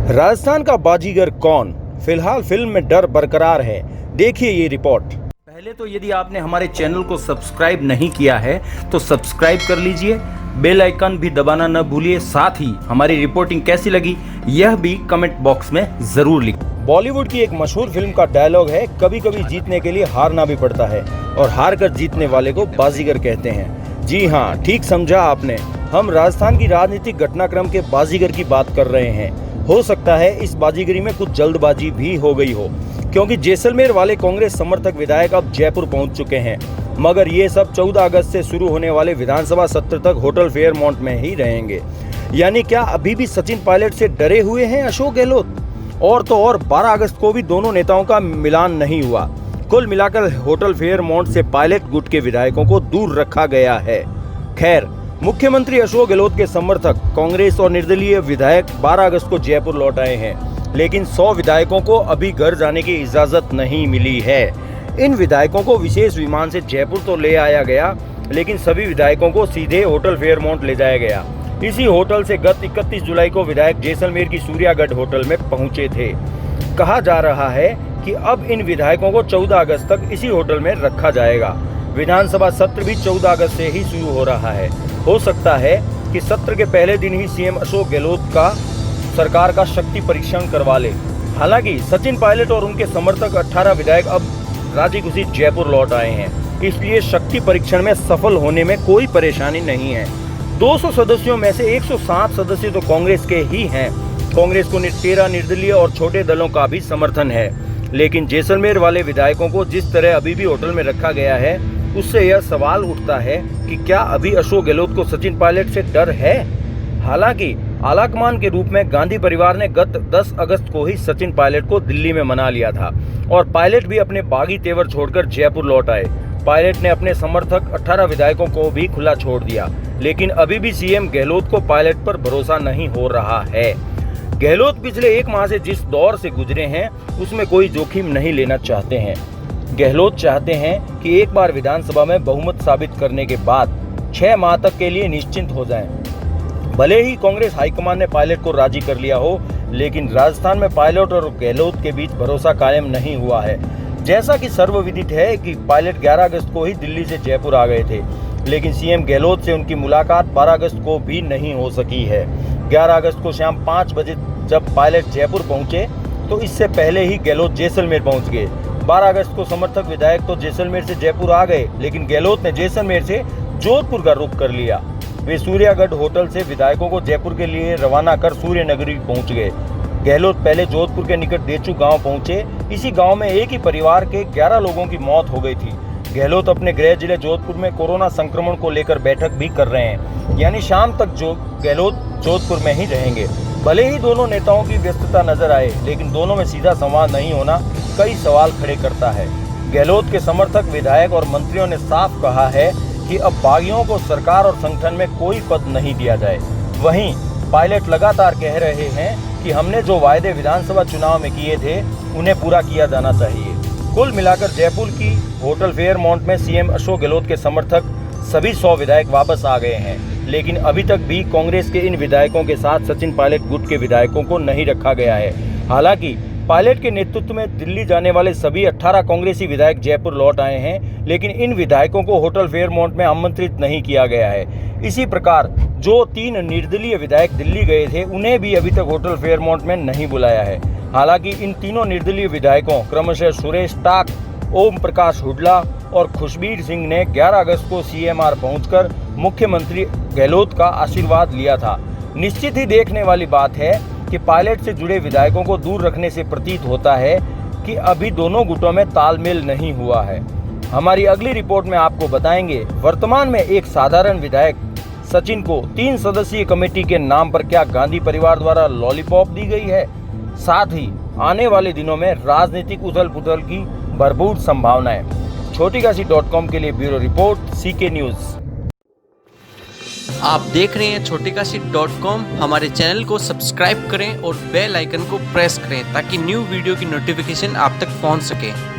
राजस्थान का बाजीगर कौन? फिलहाल फिल्म में डर बरकरार है। देखिए ये रिपोर्ट। पहले तो यदि आपने हमारे चैनल को सब्सक्राइब नहीं किया है तो सब्सक्राइब कर लीजिए, बेल आइकन भी दबाना न भूलिए। साथ ही हमारी रिपोर्टिंग कैसी लगी यह भी कमेंट बॉक्स में जरूर लिखें। बॉलीवुड की एक मशहूर फिल्म का डायलॉग है, कभी कभी जीतने के लिए हारना भी पड़ता है और हार कर जीतने वाले को बाजीगर कहते हैं। जी हाँ, ठीक समझा आपने। हम राजस्थान की राजनीतिक घटनाक्रम के बाजीगर की बात कर रहे हैं। हो सकता है इस बाजीगरी में कुछ जल्दबाजी भी हो गई हो, क्योंकि जैसलमेर वाले कांग्रेस समर्थक विधायक अब जयपुर पहुंच चुके हैं। मगर ये सब 14 अगस्त से शुरू होने वाले विधानसभा सत्र तक होटल फेयरमाउंट में ही रहेंगे। यानी क्या अभी भी सचिन पायलट से डरे हुए हैं अशोक गहलोत? और तो और 12 अगस्त को भी दोनों नेताओं का मिलान नहीं हुआ। कुल मिलाकर होटल फेयरमाउंट से पायलट गुट के विधायकों को दूर रखा गया है। खैर, मुख्यमंत्री अशोक गहलोत के समर्थक कांग्रेस और निर्दलीय विधायक 12 अगस्त को जयपुर लौट आए हैं, लेकिन 100 विधायकों को अभी घर जाने की इजाजत नहीं मिली है। इन विधायकों को विशेष विमान से जयपुर तो ले आया गया, लेकिन सभी विधायकों को सीधे होटल फेयरमाउंट ले जाया गया। इसी होटल से गत 31 जुलाई को विधायक जैसलमेर की सूर्यागढ़ होटल में पहुंचे थे। कहा जा रहा है कि अब इन विधायकों को 14 अगस्त तक इसी होटल में रखा जाएगा। विधानसभा सत्र भी 14 अगस्त से ही शुरू हो रहा है। हो सकता है कि सत्र के पहले दिन ही सीएम अशोक गहलोत का सरकार का शक्ति परीक्षण करवा ले। हालांकि सचिन पायलट और उनके समर्थक 18 विधायक अब राजी खुशी जयपुर लौट आए हैं, इसलिए शक्ति परीक्षण में सफल होने में कोई परेशानी नहीं है। 200 सदस्यों में से 107 सदस्य तो कांग्रेस के ही हैं। कांग्रेस को 13 निर्दलीय और छोटे दलों का भी समर्थन है, लेकिन जैसलमेर वाले विधायकों को जिस तरह अभी भी होटल में रखा गया है, उससे यह सवाल उठता है कि क्या अभी अशोक गहलोत को सचिन पायलट से डर है? हालांकि आलाकमान के रूप में गांधी परिवार ने गत 10 अगस्त को ही सचिन पायलट को दिल्ली में मना लिया था और पायलट भी अपने बागी तेवर छोड़कर जयपुर लौट आए। पायलट ने अपने समर्थक 18 विधायकों को भी खुला छोड़ दिया, लेकिन अभी भी सीएम गहलोत को पायलट पर भरोसा नहीं हो रहा है। गहलोत पिछले 1 माह से जिस दौर से गुजरे हैं उसमें कोई जोखिम नहीं लेना चाहते हैं। गहलोत चाहते हैं कि एक बार विधानसभा में बहुमत साबित करने के बाद 6 माह तक के लिए निश्चिंत हो जाएं। भले ही कांग्रेस हाईकमान ने पायलट को राजी कर लिया हो, लेकिन राजस्थान में पायलट और गहलोत के बीच भरोसा कायम नहीं हुआ है। जैसा कि सर्वविदित है कि पायलट 11 अगस्त को ही दिल्ली से जयपुर आ गए थे, लेकिन सीएम गहलोत से उनकी मुलाकात 12 अगस्त को भी नहीं हो सकी है। 11 अगस्त को शाम 5 बजे जब पायलट जयपुर पहुंचे तो इससे पहले ही गहलोत जैसलमेर पहुंच गए। 12 अगस्त को समर्थक विधायक तो जैसलमेर से जयपुर आ गए, लेकिन गहलोत ने जैसलमेर से जोधपुर का रुख कर लिया। वे सूर्यागढ़ होटल से विधायकों को जयपुर के लिए रवाना कर सूर्य नगरी पहुंच गए। गहलोत पहले जोधपुर के निकट देचू गांव पहुंचे। इसी गांव में एक ही परिवार के 11 लोगों की मौत हो गई थी। गहलोत अपने गृह जिले जोधपुर में कोरोना संक्रमण को लेकर बैठक भी कर रहे हैं, यानी शाम तक गहलोत जोधपुर में ही रहेंगे। भले ही दोनों नेताओं की व्यस्तता नजर आए, लेकिन दोनों में सीधा संवाद नहीं होना कई सवाल खड़े करता है। गहलोत के समर्थक विधायक और मंत्रियों ने साफ कहा है कि अब बागियों को सरकार और संगठन में कोई पद नहीं दिया जाए। वहीं पायलट लगातार कह रहे हैं कि हमने जो वायदे विधानसभा चुनाव में किए थे उन्हें पूरा किया जाना चाहिए। कुल मिलाकर जयपुर की होटल फेयरमाउंट में सीएम अशोक गहलोत के समर्थक सभी 100 विधायक वापस आ गए हैं, लेकिन अभी तक भी कांग्रेस के इन विधायकों के साथ सचिन पायलट गुट के विधायकों को नहीं रखा गया है। हालांकि पायलट के नेतृत्व में दिल्ली जाने वाले सभी 18 कांग्रेसी विधायक जयपुर लौट आए हैं, लेकिन इन विधायकों को होटल फेयरमाउंट में आमंत्रित नहीं किया गया है। इसी प्रकार जो 3 निर्दलीय विधायक दिल्ली गए थे उन्हें भी अभी तक होटल फेयरमाउंट में नहीं बुलाया है। हालांकि इन तीनों निर्दलीय विधायकों क्रमशः सुरेश टाक, ओम प्रकाश हुड्डा और खुशबीर सिंह ने 11 अगस्त को सीएमआर पहुंचकर मुख्यमंत्री गहलोत का आशीर्वाद लिया था। निश्चित ही देखने वाली बात है कि पायलट से जुड़े विधायकों को दूर रखने से प्रतीत होता है कि अभी दोनों गुटों में तालमेल नहीं हुआ है। हमारी अगली रिपोर्ट में आपको बताएंगे वर्तमान में एक साधारण विधायक सचिन को 3 सदस्यीय कमेटी के नाम पर क्या गांधी परिवार द्वारा लॉलीपॉप दी गई है। साथ ही आने वाले दिनों में राजनीतिक उथल पुथल की भरपूर संभावनाएं। छोटीकाशी.com के लिए ब्यूरो रिपोर्ट CK न्यूज। आप देख रहे हैं छोटीकाशी.com। हमारे चैनल को सब्सक्राइब करें और बेल आइकन को प्रेस करें ताकि न्यू वीडियो की नोटिफिकेशन आप तक पहुंच सके।